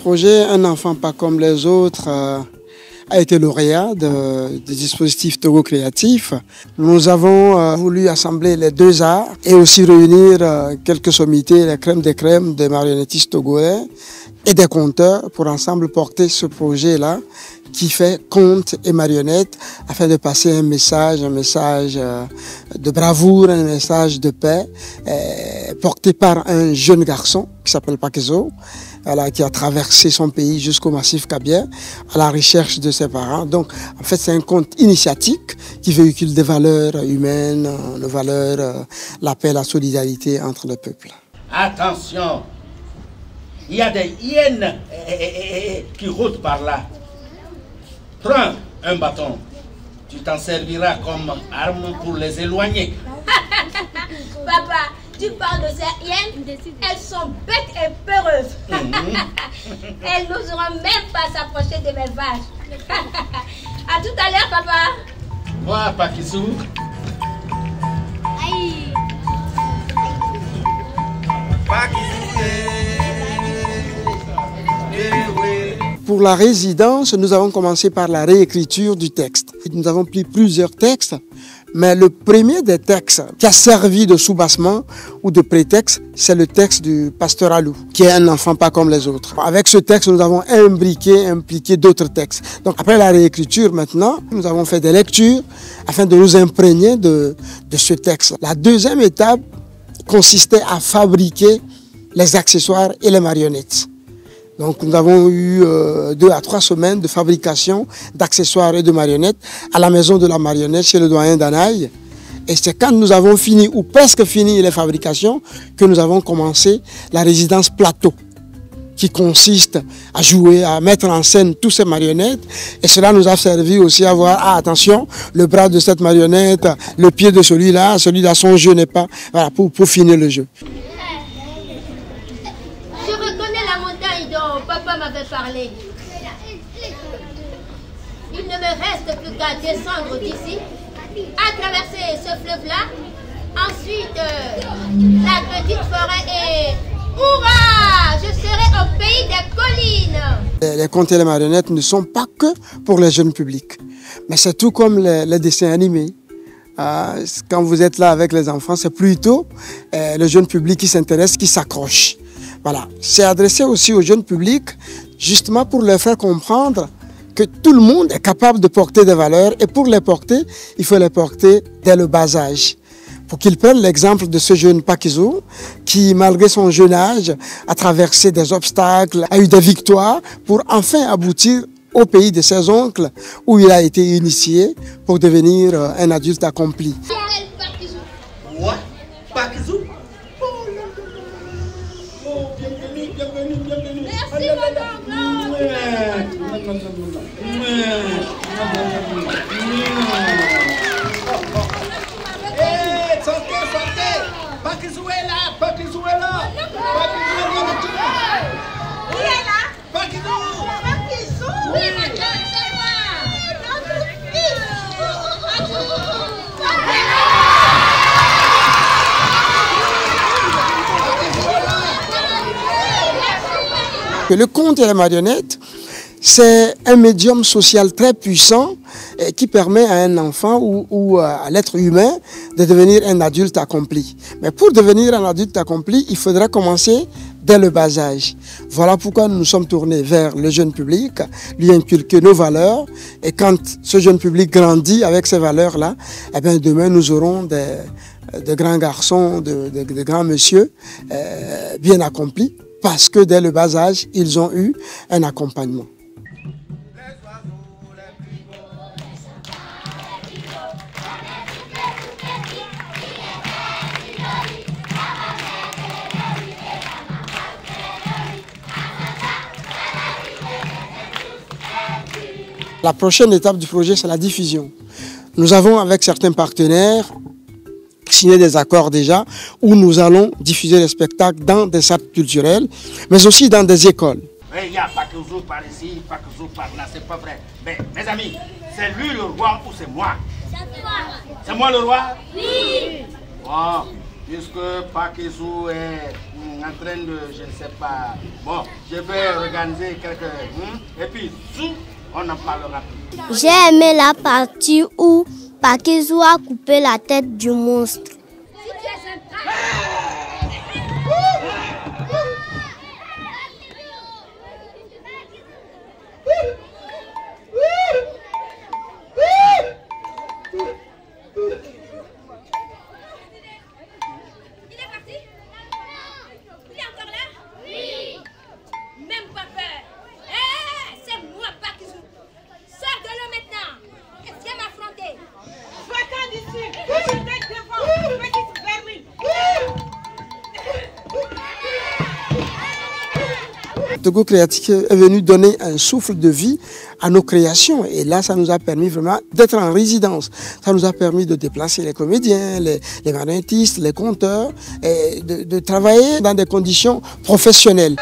projet Un enfant pas comme les autres a été lauréat des dispositifs Togo Créatif. Nous avons voulu assembler les deux arts et aussi réunir quelques sommités, les crèmes des crèmes des marionnettistes togolais et des conteurs pour ensemble porter ce projet-là qui fait conte et marionnette afin de passer un message de bravoure, un message de paix, porté par un jeune garçon qui s'appelle Pakezo, voilà, qui a traversé son pays jusqu'au massif Kabia à la recherche de ses parents. Donc, en fait, c'est un conte initiatique qui véhicule des valeurs humaines, des valeurs, la paix, la solidarité entre les peuples. Attention, il y a des hyènes qui rôdent par là. Prends un bâton, tu t'en serviras comme arme pour les éloigner. Papa, tu parles de ces hyènes, elles sont bêtes et peureuses. Elles n'oseront même pas s'approcher de mes vaches. À tout à l'heure, papa. Moi, Pakizou. Aïe. Pour la résidence, nous avons commencé par la réécriture du texte. Nous avons pris plusieurs textes, mais le premier des textes qui a servi de soubassement ou de prétexte, c'est le texte du pasteur Alou, qui est un enfant pas comme les autres. Avec ce texte, nous avons impliqué d'autres textes. Donc après la réécriture maintenant, nous avons fait des lectures afin de nous imprégner de ce texte. La deuxième étape consistait à fabriquer les accessoires et les marionnettes. Donc nous avons eu 2 à 3 semaines de fabrication d'accessoires et de marionnettes à la maison de la marionnette chez le doyen Danaï. Et c'est quand nous avons fini ou presque fini les fabrications que nous avons commencé la résidence plateau, qui consiste à jouer, à mettre en scène toutes ces marionnettes. Et cela nous a servi aussi à voir, ah, attention, le bras de cette marionnette, le pied de celui-là, son jeu n'est pas... Voilà, pour finir le jeu. Papa m'avait parlé. Il ne me reste plus qu'à descendre d'ici, à traverser ce fleuve-là, ensuite la petite forêt et... Hurrah! Je serai au pays des collines. Les contes et les marionnettes ne sont pas que pour les jeunes publics, mais c'est tout comme les dessins animés. Quand vous êtes là avec les enfants, c'est plutôt le jeune public qui s'intéresse, qui s'accroche. Voilà, c'est adressé aussi au jeune public, justement pour leur faire comprendre que tout le monde est capable de porter des valeurs et pour les porter, il faut les porter dès le bas âge. Pour qu'ils prennent l'exemple de ce jeune Pakizou qui, malgré son jeune âge, a traversé des obstacles, a eu des victoires pour enfin aboutir au pays de ses oncles où il a été initié pour devenir un adulte accompli. Moi, Pakizou? Merci, maman. Hé, sortez! Pakizou est là! Pakizou est là! Qui est là? Pakizou! Pakizou? Oui, madame, c'est moi. Notre fils. Le conte et la marionnette, c'est un médium social très puissant qui permet à un enfant ou à l'être humain de devenir un adulte accompli. Mais pour devenir un adulte accompli, il faudra commencer dès le bas âge. Voilà pourquoi nous nous sommes tournés vers le jeune public, lui inculquer nos valeurs. Et quand ce jeune public grandit avec ces valeurs-là, eh bien demain nous aurons de grands garçons, de grands messieurs bien accomplis. Parce que dès le bas âge, ils ont eu un accompagnement. La prochaine étape du projet, c'est la diffusion. Nous avons, avec certains partenaires, signé des accords déjà où nous allons diffuser les spectacles dans des centres culturels, mais aussi dans des écoles. Il n'y a pas que vous par ici, pas que vous par là, c'est pas vrai. Mais mes amis, c'est lui le roi ou c'est moi? C'est moi le roi? Oui. Bon, puisque Pakizou est en train de, je ne sais pas, bon, je vais organiser quelques... et puis, on en parlera plus. J'ai aimé la partie où Paquizou a coupé la tête du monstre. Togo Créatique est venu donner un souffle de vie à nos créations. Et là, ça nous a permis vraiment d'être en résidence. Ça nous a permis de déplacer les comédiens, les marionnettistes, les conteurs, et de travailler dans des conditions professionnelles.